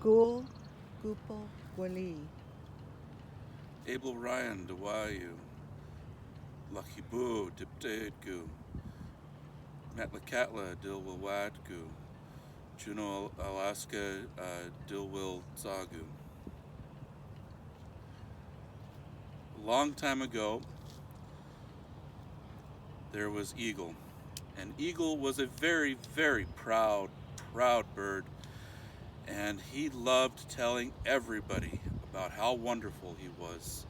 Gul Gupal Gwali. Abel Ryan Dawayu, Lakibu Diptaidgu, Matlakatla Dilwawadgu, Juno Alaska Dilwil Zagu. A long time ago, there was Eagle. And Eagle was a very, very proud bird. And he loved telling everybody about how wonderful he was.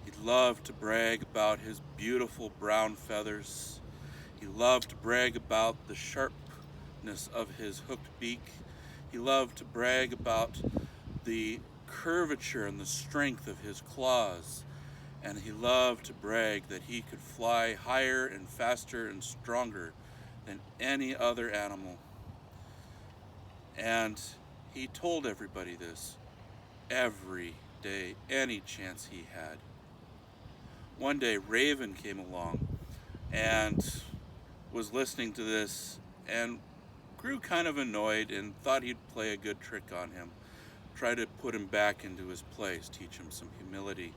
He loved to brag about his beautiful brown feathers. He loved to brag about the sharpness of his hooked beak. He loved to brag about the curvature and the strength of his claws. And he loved to brag that he could fly higher and faster and stronger than any other animal. And he told everybody this every day, any chance he had. One day, Raven came along and was listening to this and grew kind of annoyed and thought he'd play a good trick on him, try to put him back into his place, teach him some humility.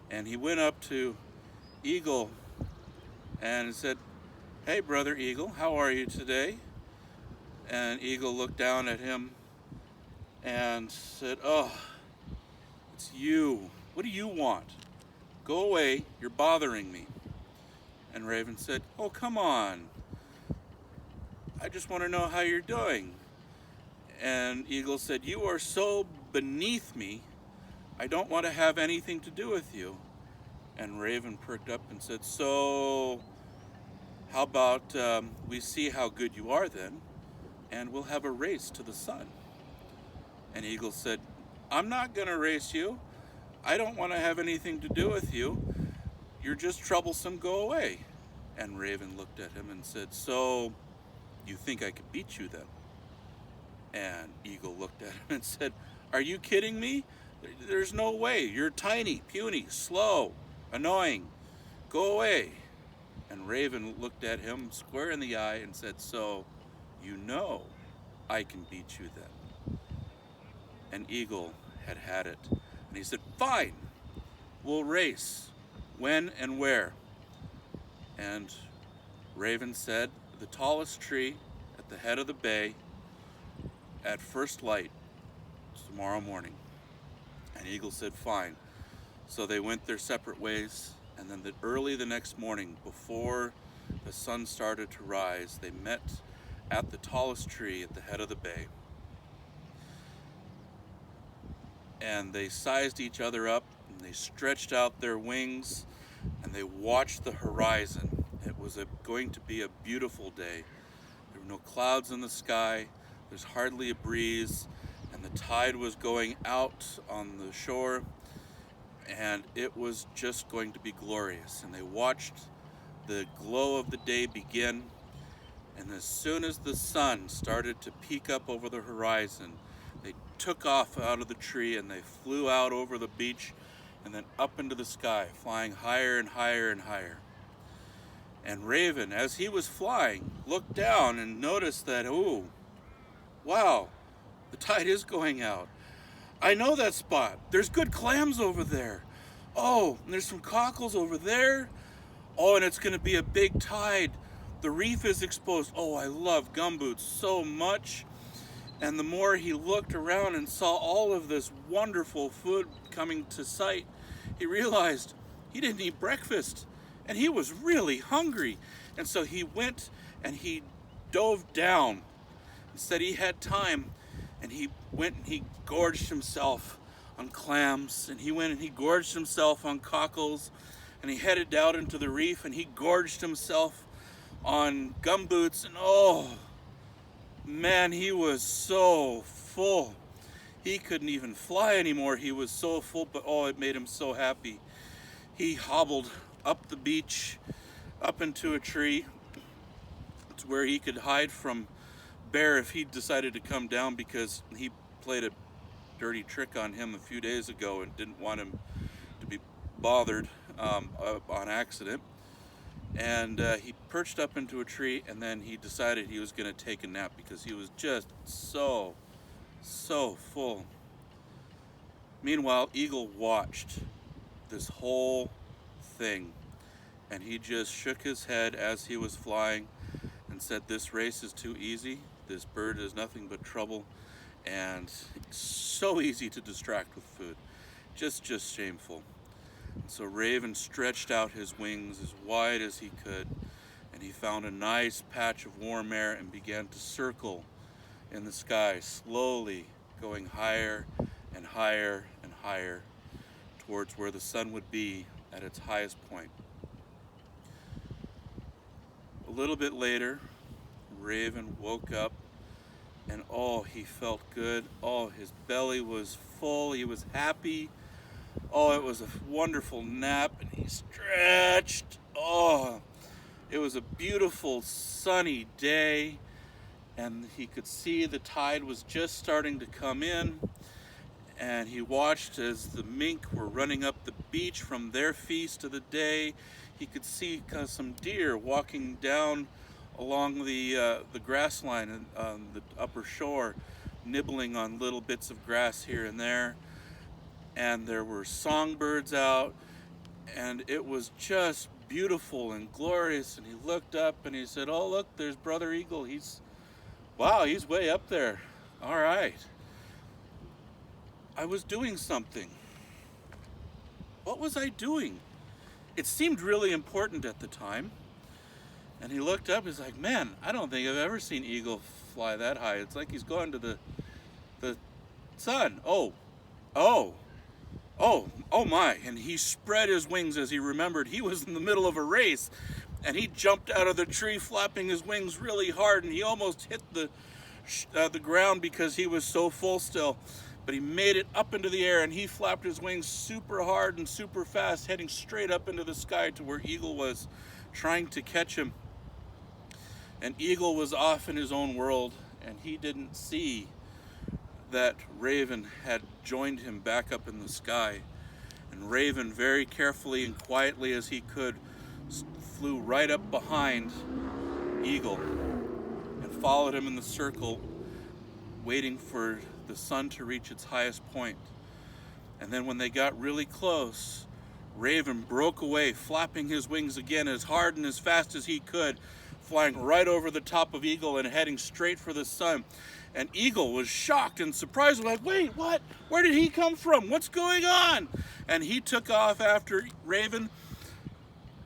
And he went up to Eagle and said, "Hey, brother Eagle, how are you today?" And Eagle looked down at him and said, "Oh, it's you. What do you want? Go away, you're bothering me." And Raven said, "Oh, come on. I just want to know how you're doing." And Eagle said, "You are so beneath me, I don't want to have anything to do with you." And Raven perked up and said, "So, how about we see how good you are then, and we'll have a race to the sun?" And Eagle said, "I'm not going to race you. I don't want to have anything to do with you. You're just troublesome, go away." And Raven looked at him and said, "So, you think I could beat you then?" And Eagle looked at him and said, "Are you kidding me? There's no way. You're tiny, puny, slow, annoying. Go away." And Raven looked at him square in the eye and said, "So, you know I can beat you then." And Eagle had it. And he said, "Fine, we'll race. When and where?" And Raven said, "The tallest tree at the head of the bay at first light tomorrow morning." And Eagle said, "Fine." So they went their separate ways, and then early the next morning, before the sun started to rise, they met at the tallest tree at the head of the bay. And they sized each other up, and they stretched out their wings, and they watched the horizon. It was going to be a beautiful day. There were no clouds in the sky, there's hardly a breeze, and the tide was going out on the shore, and it was just going to be glorious. And they watched the glow of the day begin, and as soon as the sun started to peek up over the horizon, they took off out of the tree and they flew out over the beach and then up into the sky, flying higher and higher and higher. And Raven, as he was flying, looked down and noticed that, "Ooh, wow, the tide is going out. I know that spot. There's good clams over there. Oh, and there's some cockles over there. Oh, and it's going to be a big tide. The reef is exposed. Oh, I love gumboots so much." And the more he looked around and saw all of this wonderful food coming to sight, he realized he didn't eat breakfast, and he was really hungry. And so he went and he dove down. Instead, he had time, and he went and he gorged himself on clams, and he went and he gorged himself on cockles, and he headed out into the reef, and he gorged himself on gumboots, and oh, man, he was so full. He couldn't even fly anymore. He was so full, but oh, it made him so happy. He hobbled up the beach, up into a tree, to where he could hide from Bear if he decided to come down, because he played a dirty trick on him a few days ago and didn't want him to be bothered on accident. And he perched up into a tree, and then he decided he was going to take a nap because he was just so So full. Meanwhile, Eagle watched this whole thing, and he just shook his head as he was flying and said, "This race is too easy. This bird is nothing but trouble, and so easy to distract with food. Just shameful." So Raven stretched out his wings as wide as he could, and he found a nice patch of warm air and began to circle in the sky, slowly going higher and higher and higher towards where the sun would be at its highest point. A little bit later, Raven woke up, and oh, he felt good. Oh, his belly was full. He was happy. Oh, it was a wonderful nap, and he stretched. Oh, it was a beautiful sunny day, and he could see the tide was just starting to come in, and he watched as the mink were running up the beach from their feast of the day. He could see some deer walking down along the grass line on the upper shore, nibbling on little bits of grass here and there. And there were songbirds out, and it was just beautiful and glorious. And he looked up and he said, "Oh, look, there's Brother Eagle. He's way up there. All right. I was doing something. What was I doing? It seemed really important at the time." And he looked up, he's like, "Man, I don't think I've ever seen Eagle fly that high. It's like he's going to the sun. Oh my." And he spread his wings as he remembered he was in the middle of a race. And he jumped out of the tree, flapping his wings really hard, and he almost hit the ground because he was so full still. But he made it up into the air, and he flapped his wings super hard and super fast, heading straight up into the sky to where Eagle was, trying to catch him. And Eagle was off in his own world, and he didn't see that Raven had joined him back up in the sky. And Raven, very carefully and quietly as he could, flew right up behind Eagle and followed him in the circle, waiting for the sun to reach its highest point. And then when they got really close, Raven broke away, flapping his wings again as hard and as fast as he could, flying right over the top of Eagle and heading straight for the sun. And Eagle was shocked and surprised, like, "Wait, what? Where did he come from? What's going on?" And he took off after Raven,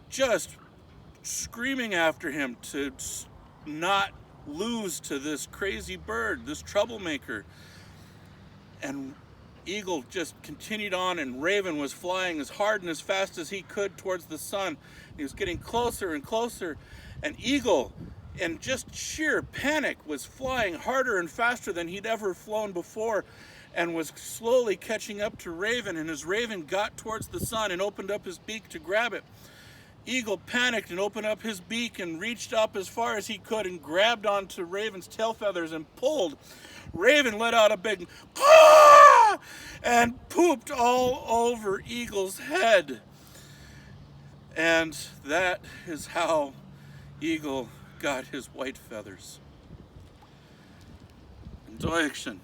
just screaming after him to not lose to this crazy bird, this troublemaker. And Eagle just continued on, and Raven was flying as hard and as fast as he could towards the sun. He was getting closer and closer, and Eagle, in just sheer panic, was flying harder and faster than he'd ever flown before, and was slowly catching up to Raven. And as Raven got towards the sun and opened up his beak to grab it, Eagle panicked and opened up his beak and reached up as far as he could and grabbed onto Raven's tail feathers and pulled. Raven let out a big "ah!" and pooped all over Eagle's head. And that is how Eagle got his white feathers. Deutschen.